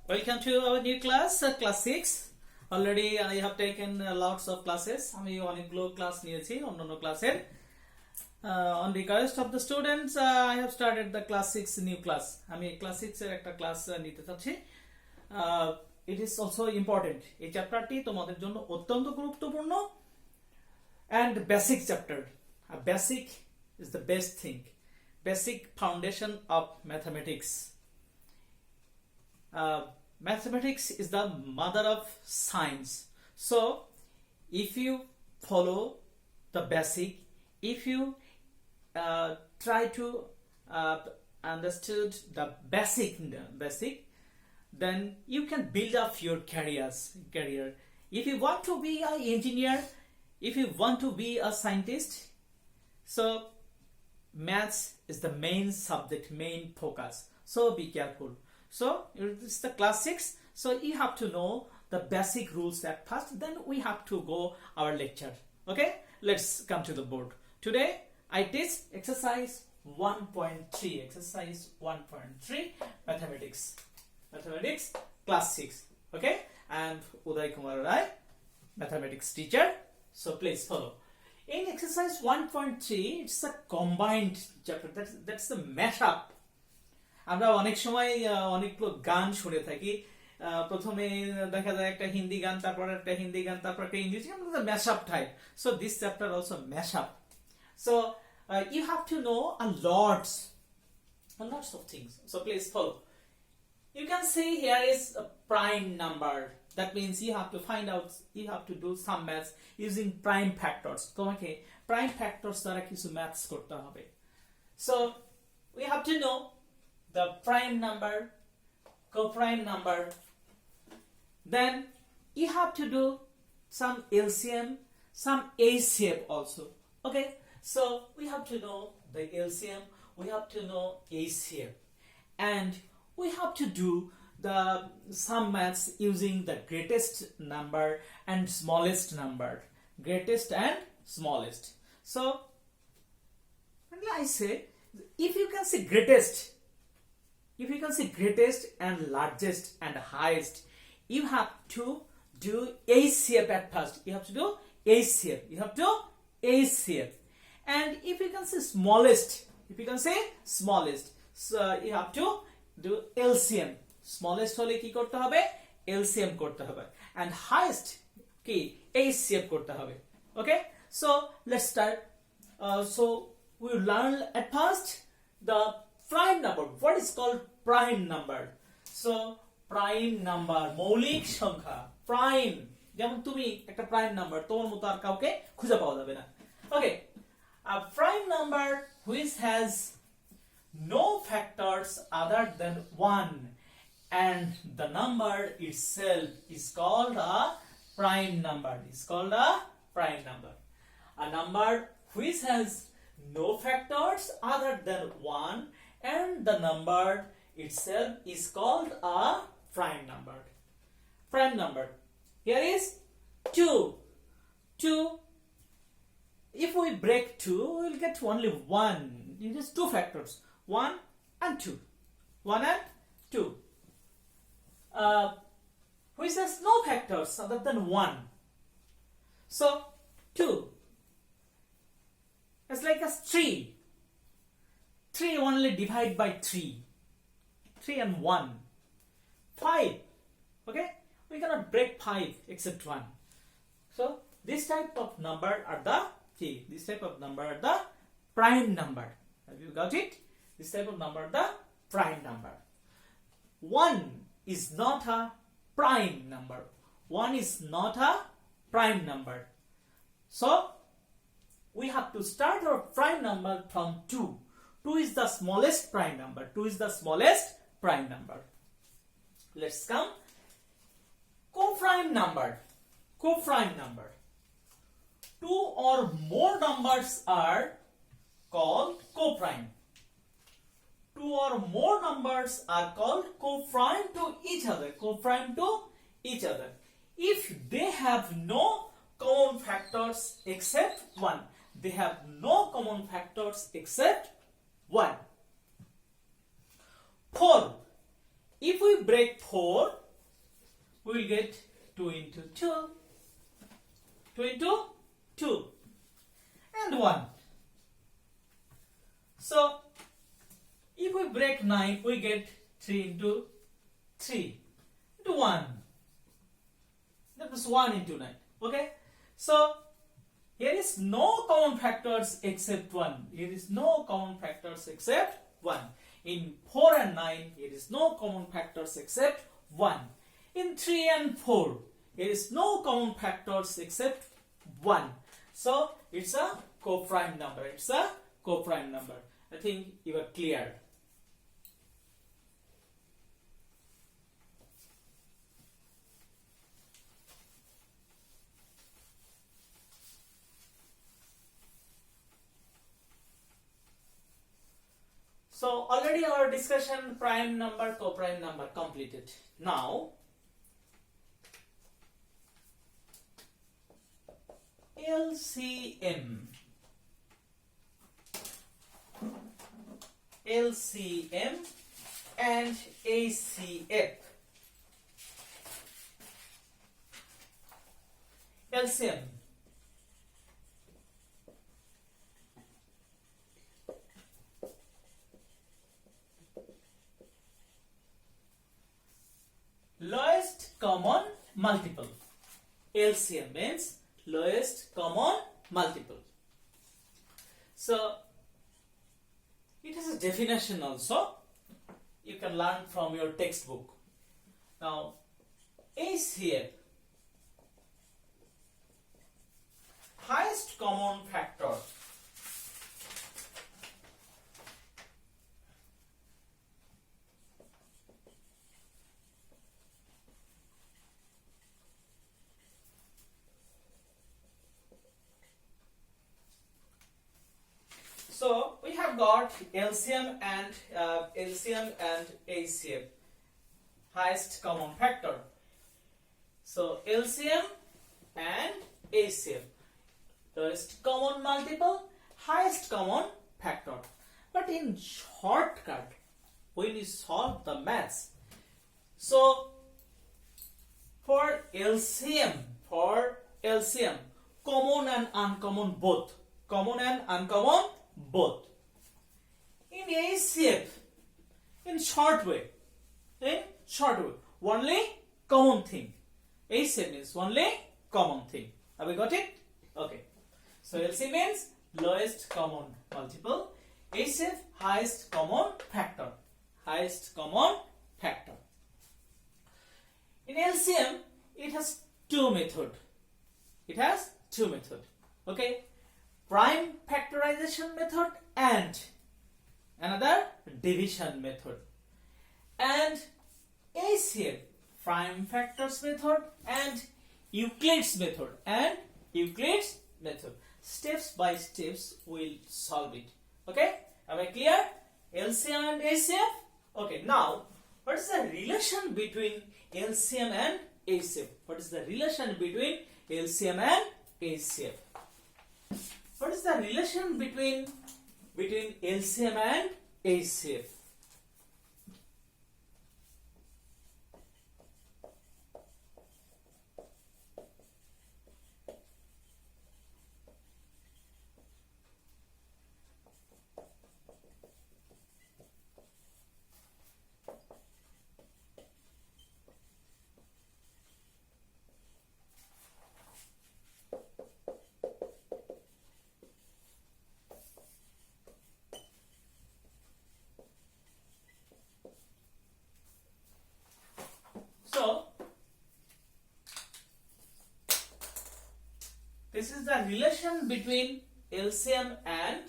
Welcome to our new class, class 6. Already I have taken lots of classes. আমি অনেকগুলো class নিয়েছি অন্যান্য ক্লাসের। On request of the students, I have started the class 6 new class. আমি class 6 এর একটা class নিতে চাচ্ছি। It is also important. এই চ্যাপ্টারটি তোমাদের জন্য অত্যন্ত গুরুত্বপূর্ণ and basic chapter. Basic is the best thing. Basic foundation of mathematics. Mathematics is the mother of science. So if you follow the basic, if you try to understood the basic, then you can build up your career. If you want to be an engineer, if you want to be a scientist, so maths is the main subject, main focus. So be careful. So this is the class 6. So you have to know the basic rules at first. Then we have to go our lecture. Okay, let's come to the board. Today I teach exercise 1.3. Exercise 1.3 mathematics. Mathematics class 6. Okay, and Uday Kumar Rai, mathematics teacher. So please follow. In exercise 1.3, it's a combined chapter. That's the mashup. আমরা অনেক সময় অনেকগুলো গান শুনে থাকি। প্রথমে দেখা যায় একটা হিন্দি গান, তারপর একটা হিন্দি গান, তারপর একটা ইংরেজি গান, mashup type. So this chapter also mashup. So you have to know a lots of things. So please follow. You can see here is a prime number. That means you have to find out, you have to do some maths using prime factors. তোমাকে prime factors দ্বারা কিছু maths করতে হবে. So we have to know the prime number, co-prime number. Then you have to do some LCM, some HCF also. Okay, so we have to know the LCM, we have to know HCF, and we have to do some maths using the greatest number and smallest number. Greatest and smallest. So when I say, if you can see greatest and largest and highest, you have to do HCF at first. You have to do HCF. And if you can say smallest, so you have to do LCM. Smallest hole ki korte hobe? LCM korte hobe. And highest ki HCF korte hobe. Okay, so let's start. So we learn at first the prime number. What is called prime number? So prime number, মৌলিক সংখ্যা, prime, যেমন তুমি একটা prime number, তোমার মতো আর কাউকে খুঁজে পাওয়া যাবে না. Okay, a prime number which has no factors other than 1 and the number itself is called a prime number. A number which has no factors other than 1 and the number itself is called a prime number. Here is 2. If we break 2, we will get only 1. It is 2 factors, 1 and 2. Which has no factors other than 1. So 2. It's like a 3. 3 only divide by 3 and 1. 5. Okay, we cannot break 5 except 1. So this type of number are the prime number. Have you got it? This type of number are the prime number. 1 is not a prime number. 1 is not a prime number. So we have to start our prime number from 2. 2 is the smallest prime number. Let's come. Co-prime number. 2 or more numbers are called co-prime. 2 or more numbers are called co-prime to each other. If they have no common factors except 1. They have no common factors except 1. 4. if we break 4, we will get 2 into 2. 2 into 2 and 1. So if we break 9, we get 3 into 3 into 1. That was 1 into 9. Okay. So here is no common factors except 1. Here is no common factors except 1. In 4 and 9, here is no common factors except 1. In 3 and 4, there is no common factors except 1. So it's a co-prime number. It's a co-prime number. I think you are clear. So already our discussion prime number, co-prime number completed. Now LCM and HCF. LCM. Lowest common multiple. LCM means lowest common multiple. So it has a definition also. You can learn from your textbook. Now HCF, highest common factor. So we have got LCM and HCF, highest common factor. So LCM and HCF, lowest common multiple, highest common factor. But in shortcut, when you solve the maths, so for LCM, common and uncommon both. Common and uncommon both. In HCF, in short way, only common thing. HCF means only common thing. Have we got it? Okay. So LCM means lowest common multiple. HCF, highest common factor. Highest common factor. In LCM, it has two methods. Okay. Prime factorization method and another division method. And HCF, prime factors method and Euclid's method. Steps by steps we'll solve it. Okay? Am I clear? LCM and HCF. Okay, now what is the relation between LCM and HCF? What is the relation between LCM and HCF? What is the relation between LCM and HCF? So this is the relation between LCM and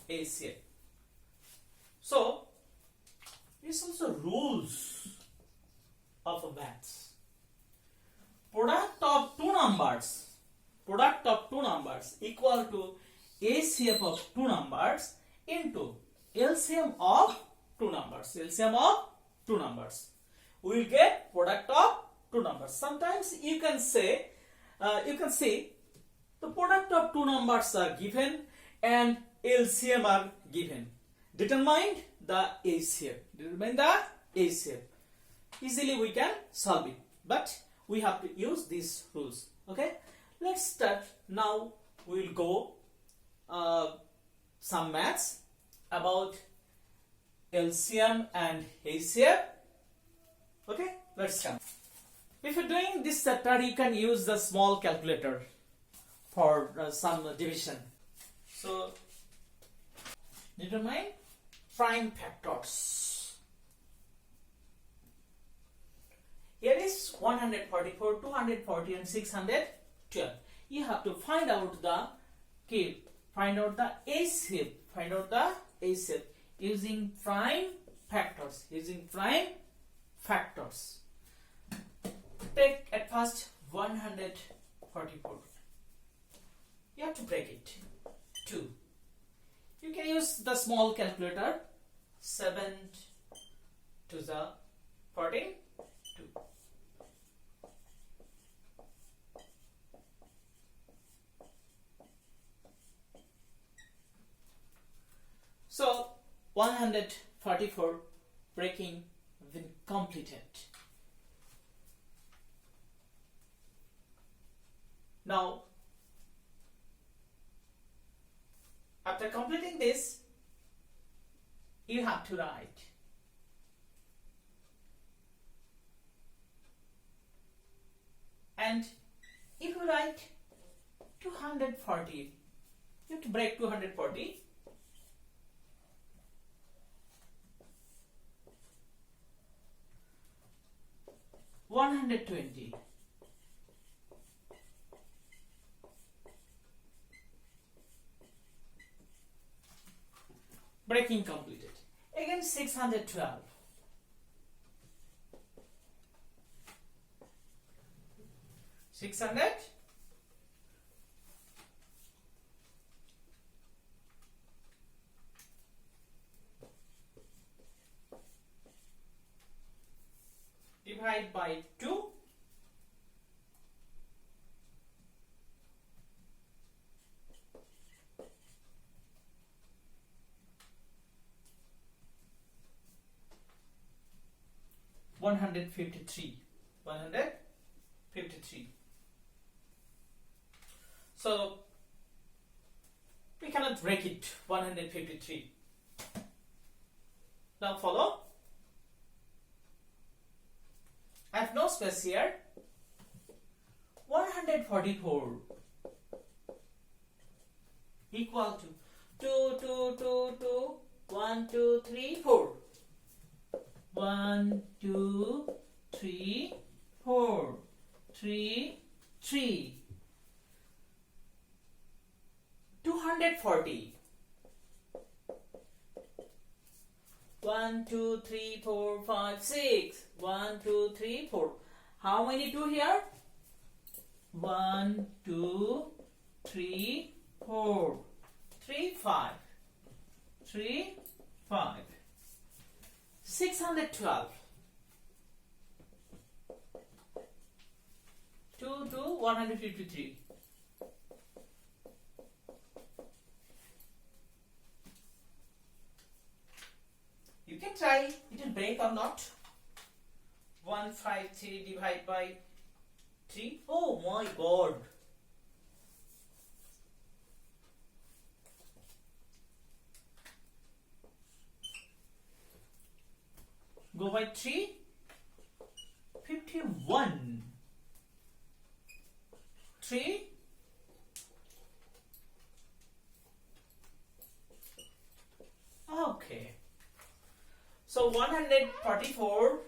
HCF. So these are also rules of maths. Product of two numbers equal to HCF of two numbers into LCM of two numbers. We will get product of two numbers. Sometimes you can say, the product of two numbers are given and LCM are given. determine the HCF. Determine the HCF. Easily we can solve it, but we have to use these rules. Okay, let's start. Now we will go some maths about LCM and HCF. Okay, let's start. If you're doing this chapter, you can use the small calculator for some division. So determine prime factors. Here is 144, 240 and 612. You have to find out the HCF. Find out the HCF using prime factors. Take at first 144. You have to break it. 2. You can use the small calculator. 7 to the 14. 2. So 144 breaking been completed. Now after completing this, you have to write and if you write 240, you have to break 240. 120. Breaking completed. Again 612. 600. Divide by 2. One hundred 153. So we cannot break it. 153. Now follow. I have no space here. 144 equal to 2, 1, 2, 3, 4. 1, 2, 3, 4. 3, 3. 240. 1, 2, 3, 4, 5, 6. 1, 2, 3, 4. How many 2 here? 1, 2, 3, 4. 3, 5. 3, 5. 612. 2 to 153. You can try it will break or not. 153 divided by 3. Oh my god. Go by 3. 51. 3. Okay. So 144.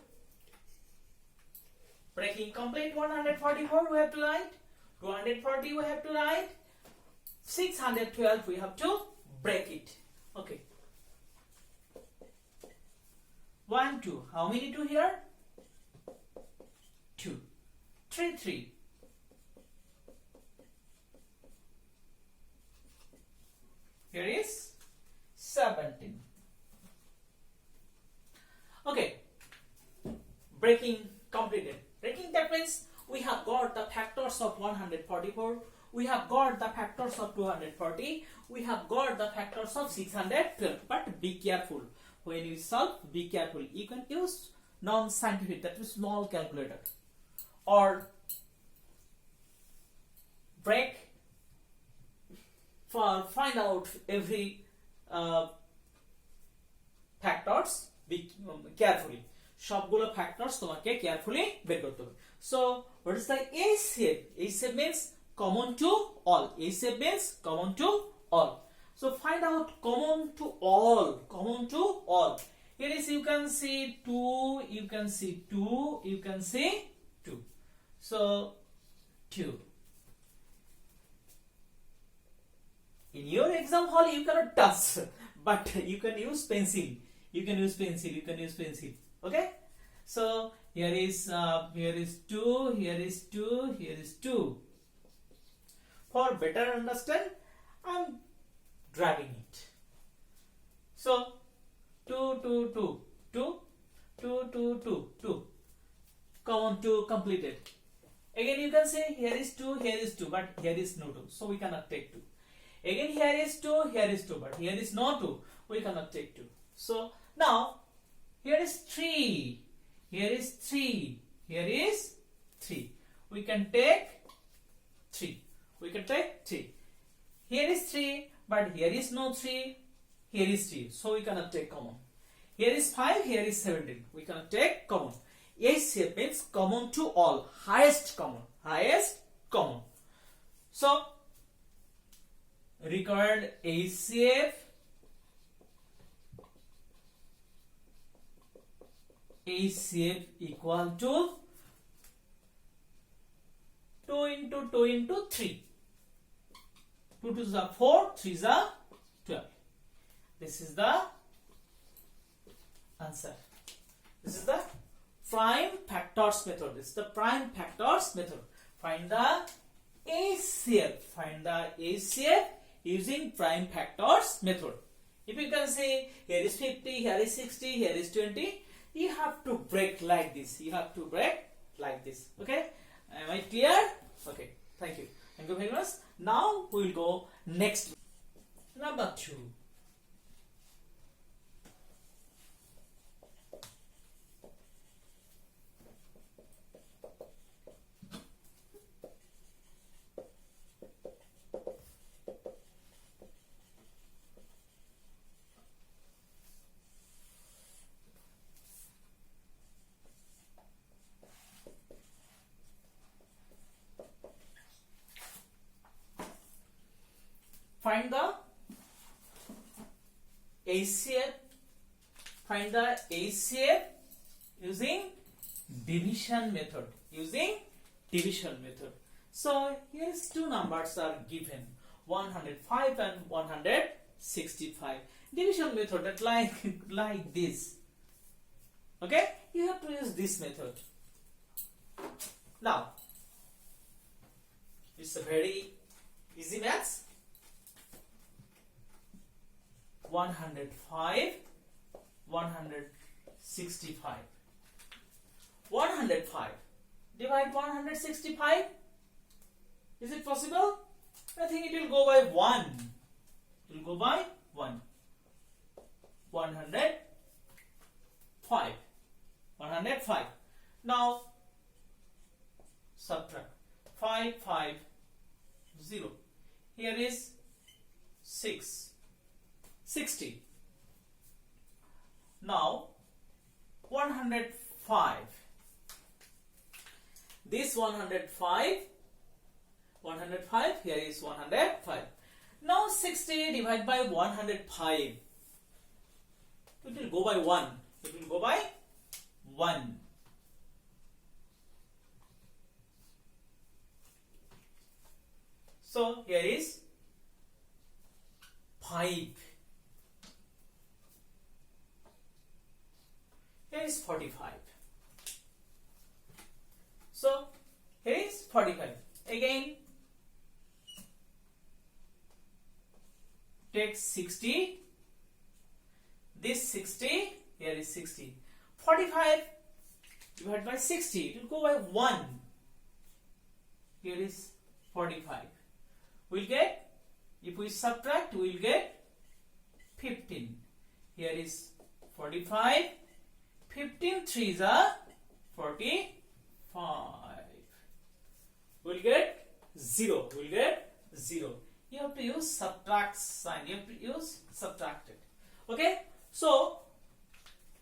Breaking complete. 144 we have to write. 240 we have to write. 612 we have to break it. Okay. 1, 2. How many 2 here? 2. 3, 3. Here is 17. Okay. Breaking completed. Breaking, that means we have got the factors of 144. we have got the factors of 240, we have got the factors of 612. But be careful when you solve. Be careful. You can use non-scientific, that is small calculator, or break for find out every factors. Be carefully. সবগুলো factors তোমাকে carefully বের করতে হবে. So what is the HCF? HCF means common to all. HCF means common to all. So find out common to all. Common to all. Here is, you can see 2, you can see 2, you can see 2. So 2. In your exam hall you cannot touch, but you can use pencil. You can use pencil. You can use pencil. Okay. So here is 2. Here is 2. Here is 2. For better understand, I'm dragging it. So 2, 2, 2, 2, 2, 2, 2, 2. Common 2 completed. Again you can say here is 2, here is 2, but here is no 2, so we cannot take 2. Again here is 2, here is 2, but here is no 2, we cannot take 2. So now here is 3, here is 3, here is 3. We can take 3. We can take 3. Here is 3, but here is no 3, here is 3, so we cannot take common. Here is 5, here is 17, we cannot take common. HCF means common to all, highest common, highest common. So record HCF equal to 2 into 2 into 3. 2 2s are 4, 3s are 12. This is the answer. This is the prime factors method. This is the prime factors method. Find the HCF. Find the HCF using prime factors method. If you can say here is 50, here is 60, here is 20, you have to break like this. You have to break like this. Okay? Am I clear? Okay. Thank you. Thank you very much. Now we will go next. Number 2. Find the HCF. Find the HCF using division method. Using division method. So here's two numbers are given, 105 and 165. Division method that like this. Okay, you have to use this method. Now it's a very easy maths. 105, 165. 105 divide 165. Is it possible? I think it will go by 1. It will go by 1. 105. 105. Now subtract 5, 5, 0. Here is 6. 60. Now 105. This 105. 105. Here is 105. Now 60 divided by 105. It will go by 1. It will go by 1. So here is 5. Here is 45. So here is 45. Again take 60. This 60. Here is 60. 45 divided by 60. It will go by 1. Here is 45. we'll get, if we subtract, we'll get 15. Here is 45. 15 threes are 45. We'll get 0. We'll get 0. You have to use subtract sign. You have to use subtracted. Okay. So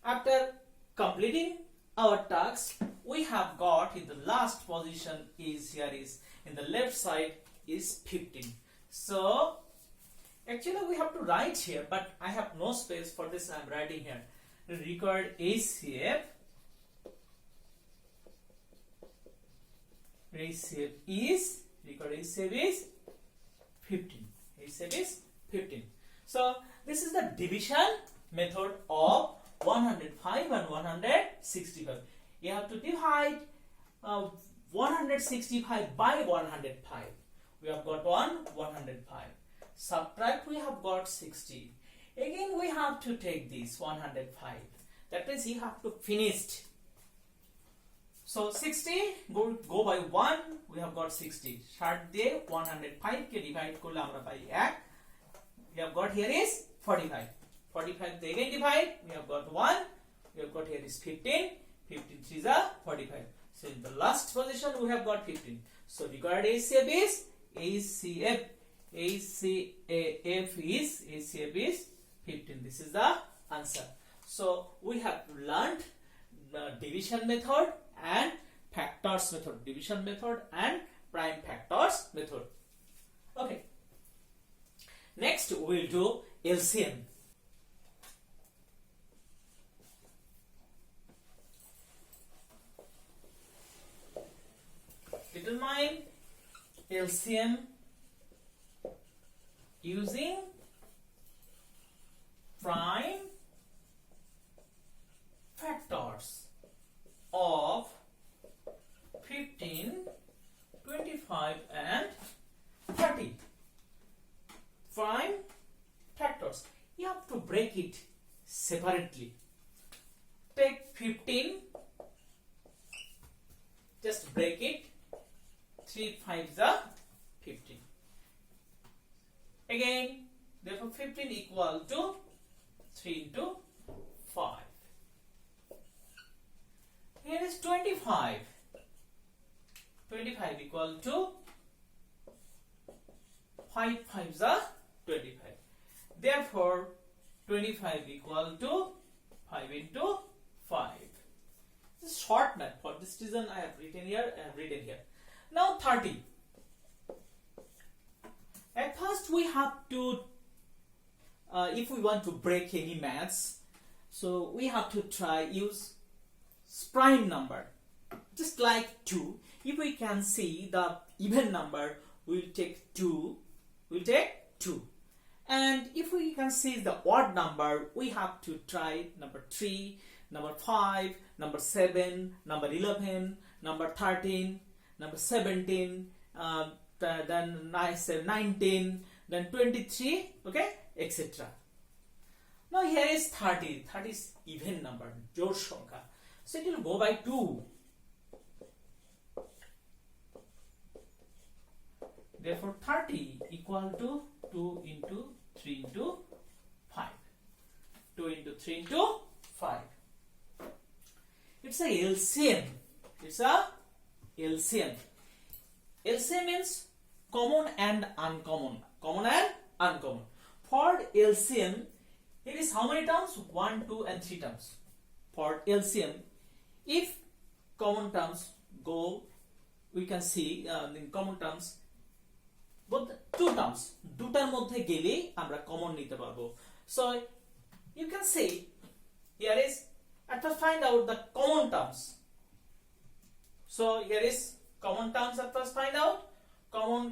after completing our task, we have got in the last position is here is in the left side is 15. So actually we have to write here, but I have no space for this. I am writing here. Record HCF. HCF is 15. HCF is 15. So this is the division method of 105 and 165. You have to divide 165 by 105. We have got 105. Subtract, we have got 60. Again we have to take this 105. That means you have to finish. So 60 go by 1, we have got 60. 60 দিয়ে 105 কে divide করলে আমরা পাই 1. We have got here is 45. 45 দিয়ে again divide, we have got 1. We have got here is 15. 15 threes are 45. So in the last position we have got 15. So required HCF is HCF is 15. This is the answer. So we have learned the division method and factors method. Division method and prime factors method. Okay. Next we will do LCM. Determine LCM using prime factors of 15, 25 and 30. Prime factors. You have to break it separately. Take 15, just break it. 3 5s are 15. Again, therefore 15 equal to 3 into 5. Here is 25. 25 equal to 5 5s are 25. Therefore, 25 equal to 5 into 5. This is short math. For this reason, I have written here. Now 30. At first, we have to, if we want to break any maths, so we have to use prime number. Just like 2. If we can see the even number, we'll take 2. And if we can see the odd number, we have to try number 3, number 5, number 7, number 11, number 13, number 17, then 19, then 23, okay, etc. Now here is 30. 30 is even number, jor সংখ্যা. So it will go by 2. Therefore 30 equal to 2 into 3 into 5. 2 into 3 into 5. It's a LCM. It's a LCM. LCM means common and uncommon. Common and uncommon. For LCM, it is how many terms? 1, 2 and 3 terms. For LCM, if common terms go, we can see in common terms, both 2 terms. দুটার মধ্যে গেলে আমরা common নিতে পারবো. So you can see here is at first find out the common terms. So here is common terms at first find out. Common.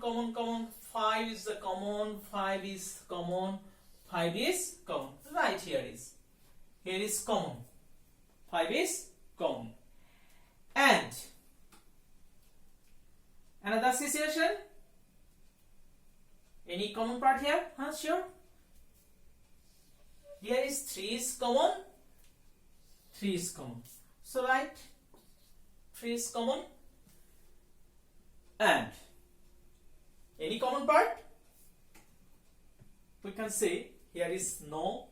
5 is the common. 5 is common. 5 is common. Right, here is common. 5 is common. And another situation. Any common part here? Sure. Here is 3 is common. 3 is common. So write 3 is common. And any common part? we can say here is no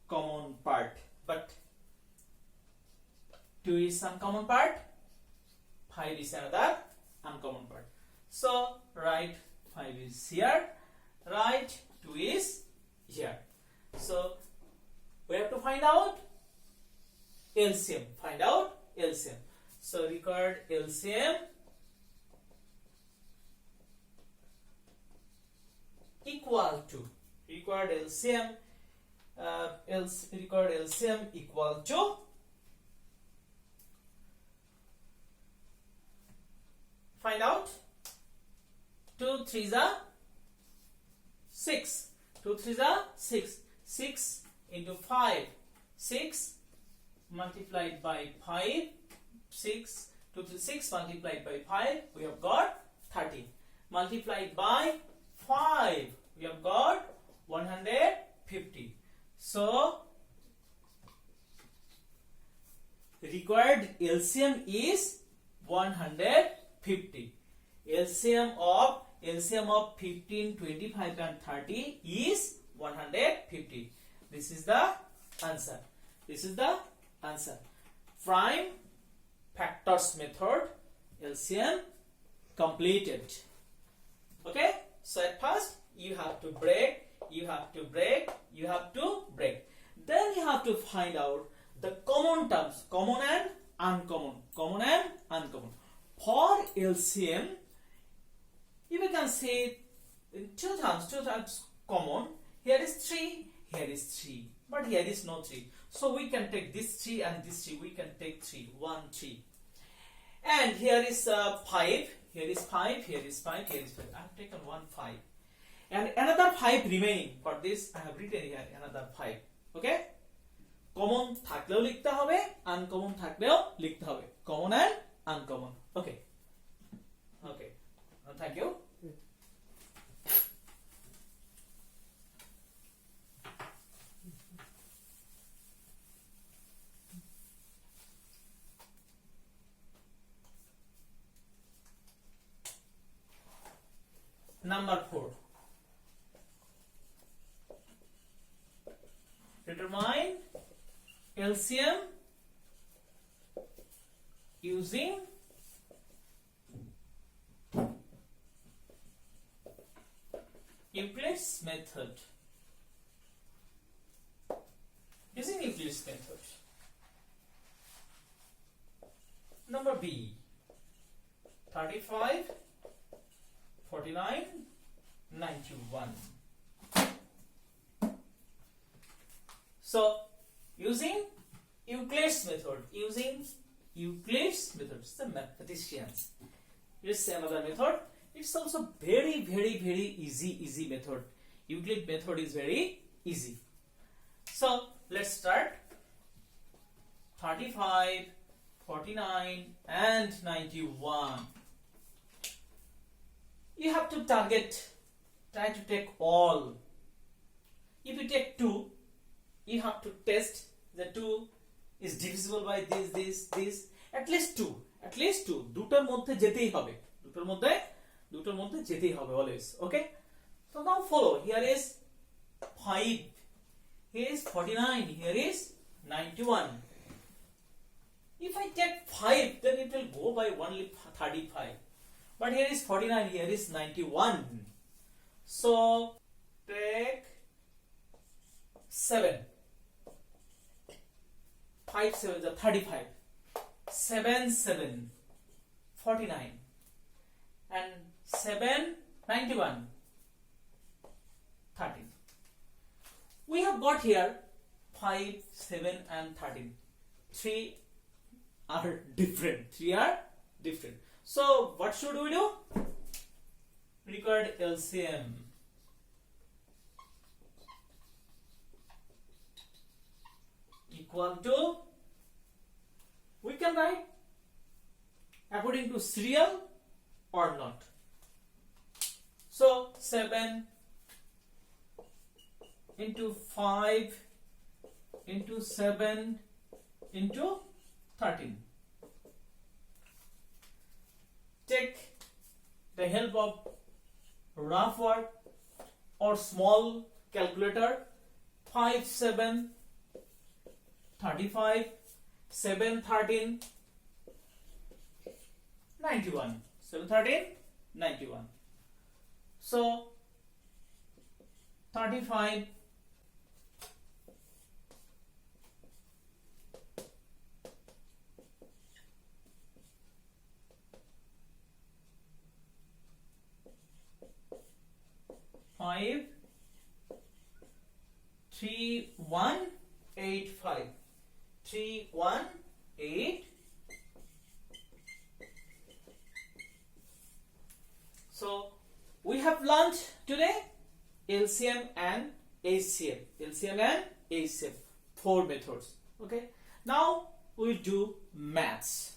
common part, but 2 is uncommon part, 5 is another uncommon part. So write 5 is here, write 2 is here. So we have to find out LCM. Find out LCM. So record LCM equal to record LCM record LCM equal to find out 2 3s are 6. 2 3s are 6. 6 into 5. 6 multiplied by 5. 6 2 3 6 multiplied by 5. We have got 30. Multiplied by 5. We have got 150. So required LCM is 150. LCM of 15, 25 and 30 is 150. This is the answer. This is the answer. Prime factors method LCM completed. Okay? So at first you have to break, you have to break, you have to break. Then you have to find out the common terms, common and uncommon, common and uncommon. For LCM, if we can say two terms common, here is 3, here is 3, but here is no 3. So we can take this 3 and this 3, we can take 3, 1, 3. And here is 5, here is 5, here is 5, here is 5. I have taken 1, 5. And another 5 remaining. For this, I have written here another 5. Okay? Common থাকলেও লিখতে হবে, uncommon থাকলেও লিখতে হবে. Common and uncommon. Okay. Okay. Thank you. Number 4. Determine LCM using Euclid's method. Using Euclid's method. Number B. 35, 49, 91. So using Euclid's method, it's the mathematicians. It's another method. It's also very easy method. Euclid method is very easy. So let's start. 35, 49 and 91. You have to try to take all. If you take 2, you have to test the 2 is divisible by this. At least 2. দুটোর মধ্যে যেতেই হবে. দুটোর মধ্যে যেতেই হবে always. Okay? So now follow. Here is 5. Here is 49. Here is 91. If I take 5, then it will go by only 35. But here is 49. Here is 91. So take 7. 5 7 is 35. 7 7 49 and 7 91 13. We have got here 5 7 and 13. 3 are different. So what should we do? Record LCM. Equal to, we can write according to serial or not. So 7 into 5 into 7 into 13. Take the help of rough work or small calculator. 5 7 35, 7 13 91, 7 13 91. So 35 5 3 1 8 5 3 1 8. So we have learned today LCM and HCF. LCM and HCF, 4 methods. Okay. Now we do maths.